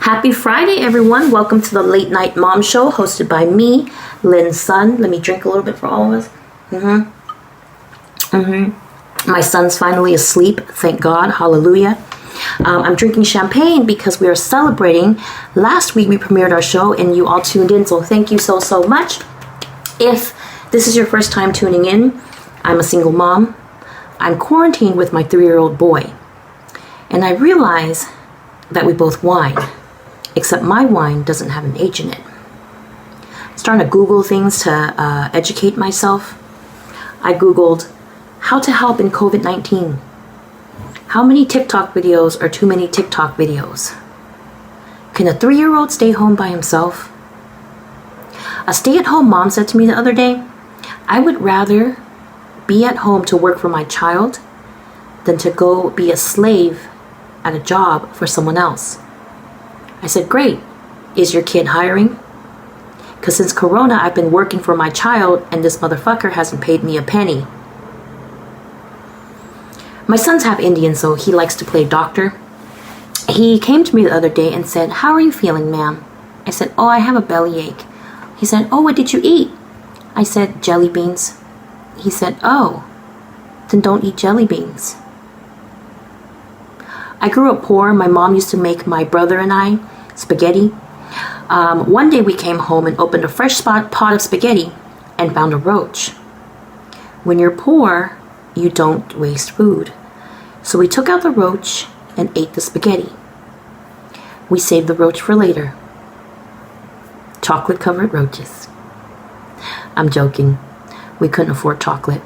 Happy Friday, everyone. Welcome to the Late Night Mom Show hosted by me, Lynn's son. Let me drink a little bit for all of us. My son's finally asleep. Thank God. Hallelujah. I'm drinking champagne because we are celebrating. Last week we premiered our show and you all tuned in. So thank you so much. If this is your first time tuning in, I'm a single mom. I'm quarantined with my 3-year-old boy. And I realize that we both whine. Except my wine doesn't have an H in it. I'm starting to Google things to educate myself. I Googled how to help in COVID-19. How many TikTok videos are too many TikTok videos? Can a 3-year-old stay home by himself? A stay-at-home mom said to me the other day, I would rather be at home to work for my child than to go be a slave at a job for someone else. I said, great. Is your kid hiring? Because since Corona, I've been working for my child and this motherfucker hasn't paid me a penny. My son's half Indian, so he likes to play doctor. He came to me the other day and said, how are you feeling, ma'am? I said, oh, I have a bellyache. He said, oh, what did you eat? I said, jelly beans. He said, oh, then don't eat jelly beans. I grew up poor. My mom used to make my brother and I spaghetti. One day we came home and opened a fresh pot of spaghetti and found a roach. When you're poor, you don't waste food. So we took out the roach and ate the spaghetti. We saved the roach for later. Chocolate-covered roaches. I'm joking. We couldn't afford chocolate.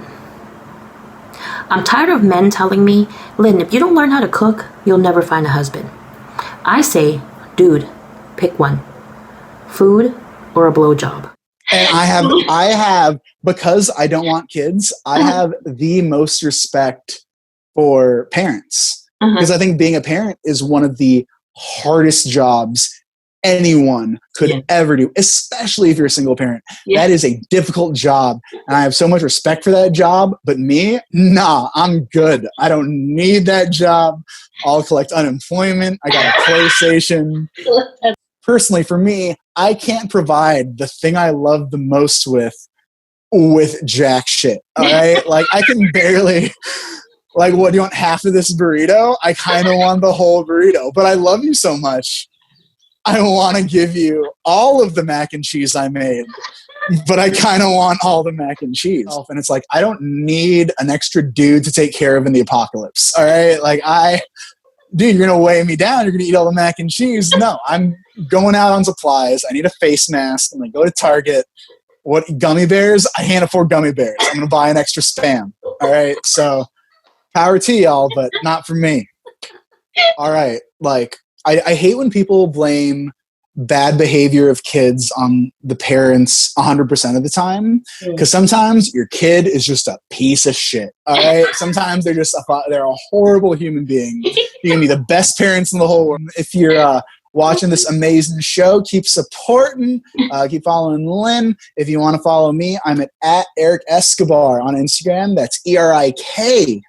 I'm tired of men telling me, Lynn, if you don't learn how to cook, you'll never find a husband. I say, dude, pick one. Food or a blowjob. And I have, because I don't want kids, I have the most respect for parents. Because I think being a parent is one of the hardest jobs anyone could ever do, especially if you're a single parent. That is a difficult job. And I have so much respect for that job. But me, nah, I'm good. I don't need that job. I'll collect unemployment. I got a PlayStation. Personally, for me, I can't provide the thing I love the most with jack shit. All right? Like, I can barely... Like, what, do you want half of this burrito? I kind of want the whole burrito. But I love you so much. I want to give you all of the mac and cheese I made, but I kind of want all the mac and cheese. And it's like, I don't need an extra dude to take care of in the apocalypse. All right. Like dude, you're going to weigh me down. You're going to eat all the mac and cheese. No, I'm going out on supplies. I need a face mask. I'm going to go to Target. What, gummy bears? I can't afford gummy bears. I'm going to buy an extra Spam. All right. So power to y'all, but not for me. All right. Like, I hate when people blame bad behavior of kids on the parents 100% of the time, because sometimes your kid is just a piece of shit. All right. Sometimes they're a horrible human being. You can be the best parents in the whole world. If you're watching this amazing show, keep supporting, keep following Lynn. If you want to follow me, I'm at Eric Escobar on Instagram. That's ErikEscobar.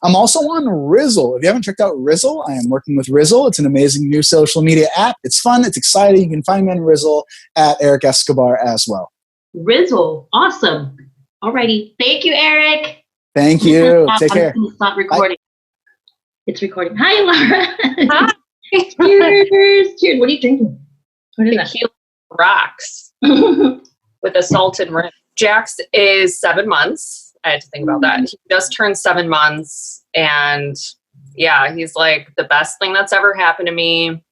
I'm also on Rizzle. If you haven't checked out Rizzle, I am working with Rizzle. It's an amazing new social media app. It's fun. It's exciting. You can find me on Rizzle at Eric Escobar as well. Rizzle. Awesome. Alrighty. Thank you, Eric. Thank you. Take care. Stop recording. Bye. It's recording. Hi, Laura. Hi. Cheers. Cheers. What are you drinking? What is Tequila rocks with a salted rim. Jax is 7 months. I had to think about that. He just turned 7 months, and yeah, he's like the best thing that's ever happened to me.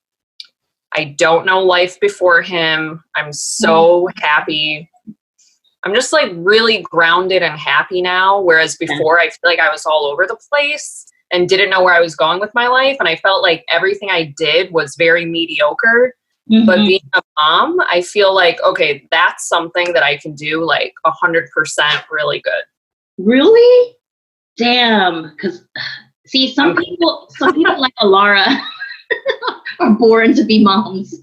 I don't know life before him. I'm so happy. I'm just like really grounded and happy now, whereas before I feel like I was all over the place and didn't know where I was going with my life, and I felt like everything I did was very mediocre. But being a mom, I feel like, okay, that's something that I can do like 100% really good. Really? Damn. Because, see, some people like Alara are born to be moms.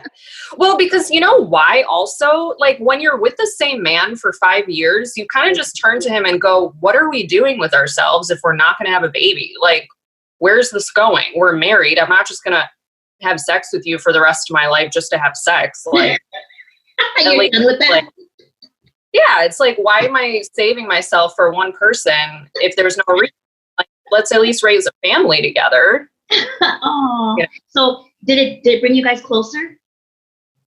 Well, because you know why also? Like, when you're with the same man for 5 years, you kind of just turn to him and go, what are we doing with ourselves if we're not going to have a baby? Like, where's this going? We're married. I'm not just going to have sex with you for the rest of my life just to have sex. Like, You're like, done with that? like, yeah, it's like, why am I saving myself for one person if there's no reason? Like, let's at least raise a family together. Oh, Yeah. so did it bring you guys closer?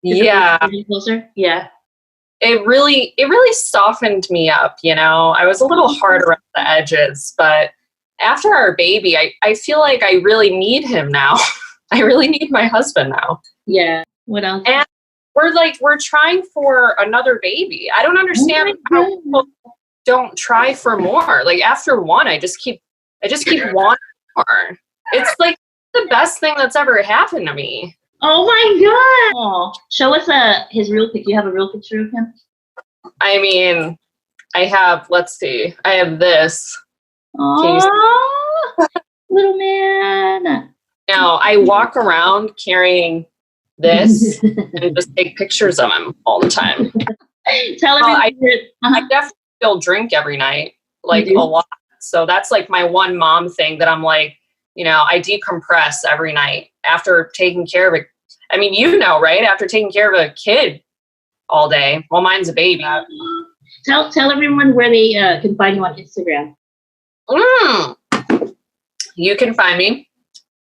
Yeah, Closer. Yeah. it really softened me up. You know, I was a little hard around the edges, but after our baby, I feel like I really need him now. I really need my husband now. Yeah. What else? And we're trying for another baby. I don't understand how people don't try for more. Like after one, I just keep wanting more. It's like the best thing that's ever happened to me. Oh my god! Oh, show us his real pic. You have a real picture of him? I mean, I have. Let's see. I have this. Oh, little man. Now I walk around carrying this and just take pictures of him all the time. Tell everyone. I definitely still drink every night, like a lot. So that's like my one mom thing that I'm like, you know, I decompress every night after taking care of it. I mean, you know, right? After taking care of a kid all day, well, mine's a baby. Tell everyone where they can find you on Instagram. You can find me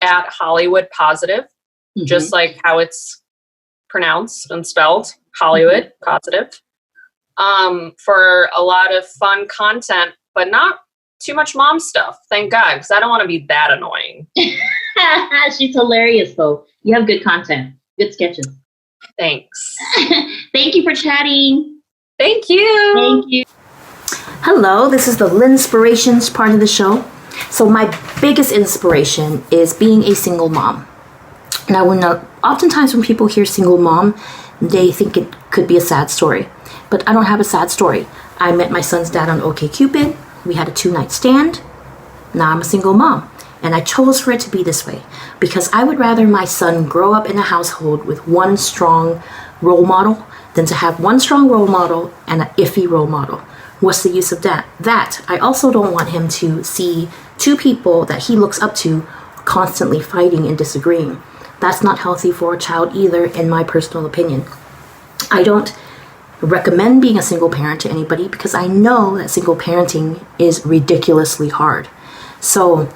at Hollywood Positive, just like how it's pronounced and spelled, Hollywood Positive. For a lot of fun content, but not too much mom stuff. Thank God, because I don't want to be that annoying. She's hilarious, though. You have good content, good sketches. Thanks. Thank you for chatting. Thank you. Thank you. Hello, this is the LINSPIRATIONS part of the show. So my biggest inspiration is being a single mom. Now, oftentimes when people hear single mom, they think it could be a sad story. But I don't have a sad story. I met my son's dad on OkCupid. We had a 2-night stand. Now I'm a single mom. And I chose for it to be this way because I would rather my son grow up in a household with one strong role model than to have one strong role model and an iffy role model. What's the use of that? I also don't want him to see two people that he looks up to constantly fighting and disagreeing. That's not healthy for a child either, in my personal opinion. I don't recommend being a single parent to anybody because I know that single parenting is ridiculously hard. So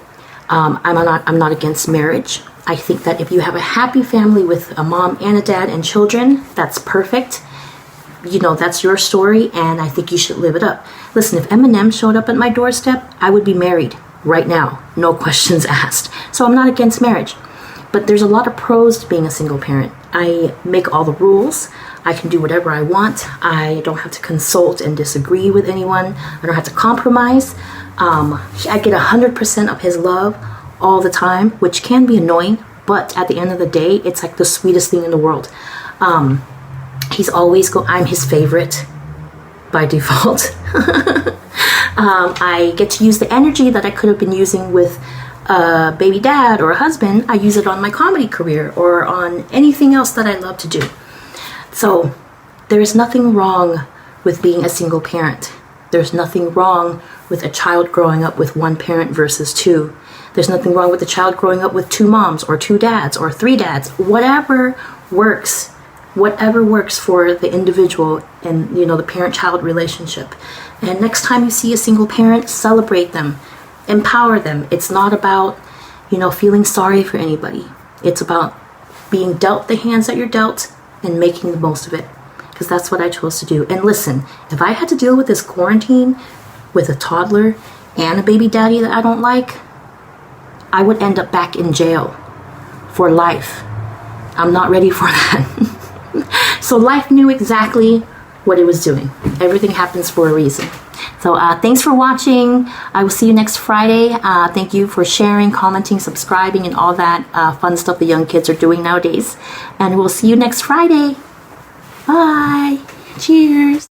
I'm not against marriage. I think that if you have a happy family with a mom and a dad and children, that's perfect. You know, that's your story, and I think you should live it up. Listen, if Eminem showed up at my doorstep, I would be married right now. No questions asked. So I'm not against marriage. But there's a lot of pros to being a single parent. I make all the rules. I can do whatever I want. I don't have to consult and disagree with anyone. I don't have to compromise. I get 100% of his love all the time, which can be annoying, but at the end of the day, it's like the sweetest thing in the world. I'm his favorite by default. I get to use the energy that I could have been using with a baby dad or a husband. I use it on my comedy career or on anything else that I love to do. So there is nothing wrong with being a single parent. There's nothing wrong with a child growing up with one parent versus two. There's nothing wrong with a child growing up with two moms or two dads or three dads. Whatever works for the individual and, you know, the parent-child relationship. And next time you see a single parent, celebrate them, empower them. It's not about, you know, feeling sorry for anybody. It's about being dealt the hands that you're dealt and making the most of it, because that's what I chose to do. And listen, if I had to deal with this quarantine with a toddler and a baby daddy that I don't like, I would end up back in jail for life. I'm not ready for that. So life knew exactly what it was doing. Everything happens for a reason. So thanks for watching. I will see you next Friday. Thank you for sharing, commenting, subscribing, and all that fun stuff the young kids are doing nowadays. And we'll see you next Friday. Bye. Cheers.